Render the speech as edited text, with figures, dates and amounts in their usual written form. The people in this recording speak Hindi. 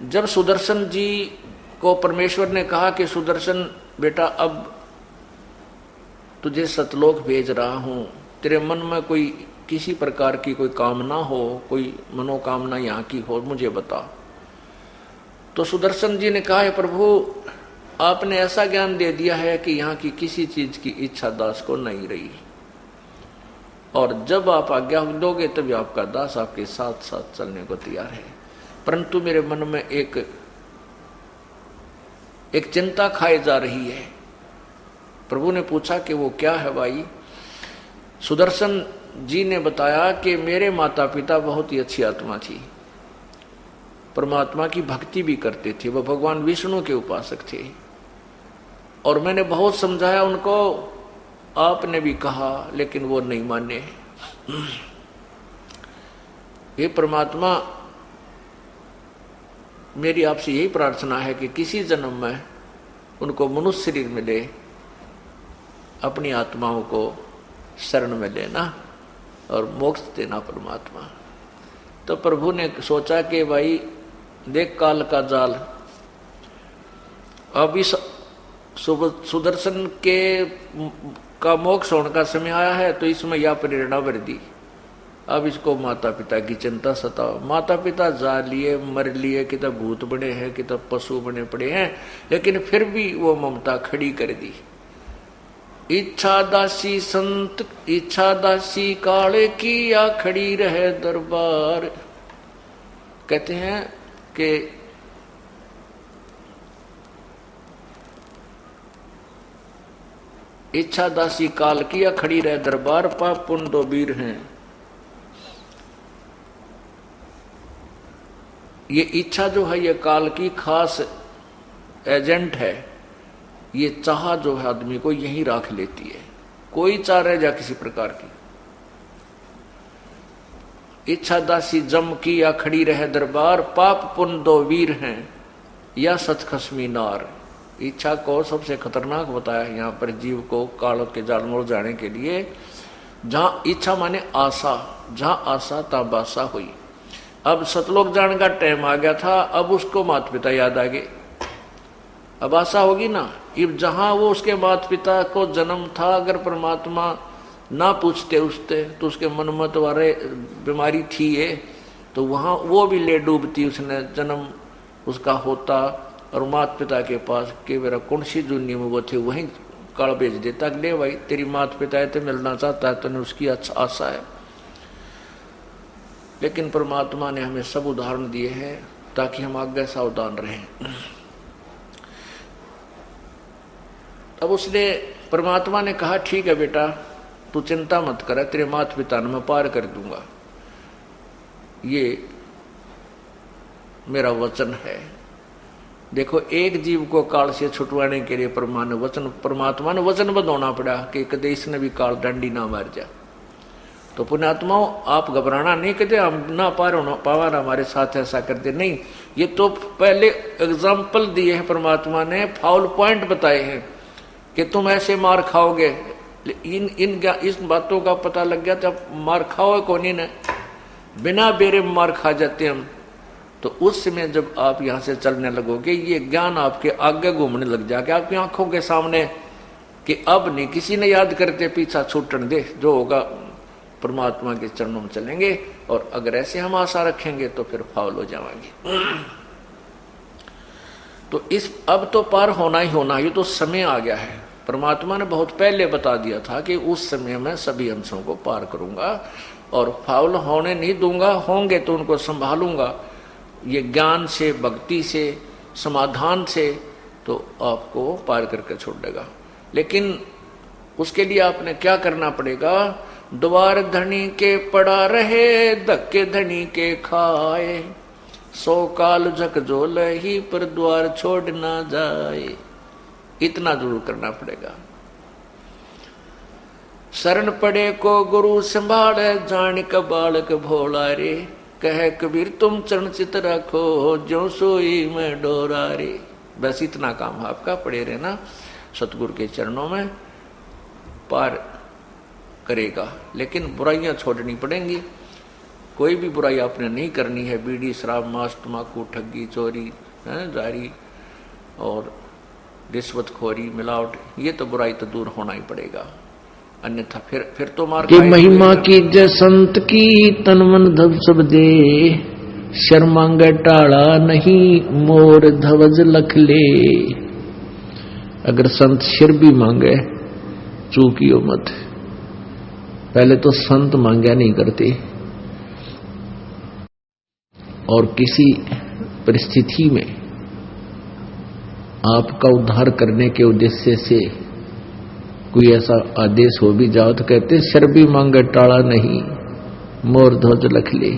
जब सुदर्शन जी को परमेश्वर ने कहा कि सुदर्शन बेटा अब तुझे सतलोक भेज रहा हूं, तेरे मन में कोई किसी प्रकार की कोई कामना हो, कोई मनोकामना यहाँ की हो, मुझे बता। तो सुदर्शन जी ने कहा है प्रभु आपने ऐसा ज्ञान दे दिया है कि यहाँ की किसी चीज की इच्छा दास को नहीं रही, और जब आप आज्ञा दोगे तभी आपका दास आपके साथ साथ चलने को तैयार है। परंतु मेरे मन में एक चिंता खाई जा रही है। प्रभु ने पूछा कि वो क्या है भाई? सुदर्शन जी ने बताया कि मेरे माता पिता बहुत ही अच्छी आत्मा थी, परमात्मा की भक्ति भी करते थे, वो भगवान विष्णु के उपासक थे, और मैंने बहुत समझाया उनको, आपने भी कहा, लेकिन वो नहीं माने। ये परमात्मा मेरी आपसे यही प्रार्थना है कि किसी जन्म में उनको मनुष्य शरीर मिले, अपनी आत्माओं को शरण में लेना और मोक्ष देना परमात्मा। तो प्रभु ने सोचा कि भाई देख काल का जाल, अभी सुदर्शन के का मोक्ष होने का समय आया है, तो इसमें यह प्रेरणा भर दी। अब इसको माता पिता की चिंता सताओ। माता पिता जा लिए, मर लिए, कि तब भूत बने हैं, कि तब पशु बने पड़े हैं, लेकिन फिर भी वो ममता खड़ी कर दी। इच्छा दासी संत, इच्छा दासी काले की, या खड़ी रहे दरबार। कहते हैं कि इच्छा दासी काल की, या खड़ी रहे दरबार, पाप पुण्य दो वीर हैं। ये इच्छा जो है ये काल की खास एजेंट है। ये चाह जो है आदमी को यहीं राख लेती है, कोई चाह रह जा किसी प्रकार की। इच्छा दासी जम की, या खड़ी रहे दरबार, पाप पुण्य दो वीर हैं, या सत खसमी नार। इच्छा को सबसे खतरनाक बताया है यहाँ पर जीव को काल के जाल में जाने के लिए। जहां इच्छा माने आशा, जहां आशा तहां बासा हुई। अब सतलोक जाने का टाइम आ गया था, अब उसको माता पिता याद आ गए, अब आशा होगी ना। अब जहां वो उसके माता पिता को जन्म था, अगर परमात्मा ना पूछते उससे, तो उसके मन में तो अरे बीमारी थी ये, तो वहां वो भी ले डूबती, उसने जन्म उसका होता, और माता पिता के पास के मेरा कौन सी दुनिया में वो थे वहीं काल भेज देता, ले भाई तेरी माता पिता तो मिलना चाहता है, तो उसकी अच्छा आशा है। लेकिन परमात्मा ने हमें सब उदाहरण दिए हैं ताकि हम आगे सावधान रहें। अब उसने परमात्मा ने कहा ठीक है बेटा तू चिंता मत कर, तेरे माता पिता ने मैं पार कर दूंगा, ये मेरा वचन है। देखो एक जीव को काल से छुटवाने के लिए परमात्मा ने वचनबद्ध होना पड़ा कि कदे इसने भी काल डंडी ना मार जा। तो पुण्यात्माओं आप घबराना नहीं, कहते हम ना पावा हमारे साथ ऐसा करते नहीं। ये तो पहले एग्जाम्पल दिए हैं परमात्मा ने, फाउल पॉइंट बताए हैं कि तुम ऐसे मार खाओगे। इस बातों का पता लग गया जब मार खाओगे कौन ही न, बिना बेरे मार खा जाते हम। तो उस समय जब आप यहाँ से चलने लगोगे, ये ज्ञान आपके आगे घूमने लग जाएगा आपकी आंखों के सामने कि अब नहीं किसी ने याद करते, पीछा छूटने दे, जो होगा परमात्मा के चरणों में चलेंगे। और अगर ऐसे हम आशा रखेंगे तो फिर फाउल हो जाएंगे। तो इस अब तो पार होना ही होना, ये तो समय आ गया है। परमात्मा ने बहुत पहले बता दिया था कि उस समय में सभी अंशों को पार करूंगा और फाउल होने नहीं दूंगा, होंगे तो उनको संभालूंगा। ये ज्ञान से, भक्ति से, समाधान से तो आपको पार करके छोड़ देगा। लेकिन उसके लिए आपने क्या करना पड़ेगा? द्वार धनी के पड़ा रहे, धक्के धनी के खाए, 100 काल झकझोल ही पर द्वार छोड़ ना जाए। इतना जरूर करना पड़ेगा। शरण पड़े को गुरु संभाले, जान का बालक भोला रे, कहे कबीर तुम चरण चित रखो, जो सोई में डोरा रे। बस इतना काम आपका पड़े रहना, सतगुरु के चरणों में पार करेगा। लेकिन बुराइयां छोड़नी पड़ेंगी। कोई भी बुराई आपने नहीं करनी है, बीड़ी शराब मांस तम्बाकू ठगी चोरी जारी और रिश्वतखोरी मिलावट, ये तो बुराई तो दूर होना ही पड़ेगा, अन्यथा फिर तो मार कि महिमा की जय संत की तन मन धब सब दे, शर्मांगे टाला नहीं मोर धवज लख ले। अगर संत सिर भी मांगे चूकियो मत, पहले तो संत मांगा नहीं करते, और किसी परिस्थिति में आपका उद्धार करने के उद्देश्य से कोई ऐसा आदेश हो भी जाओ तो कहते सिर भी मांगे टाला नहीं मोर ध्वज लख ले।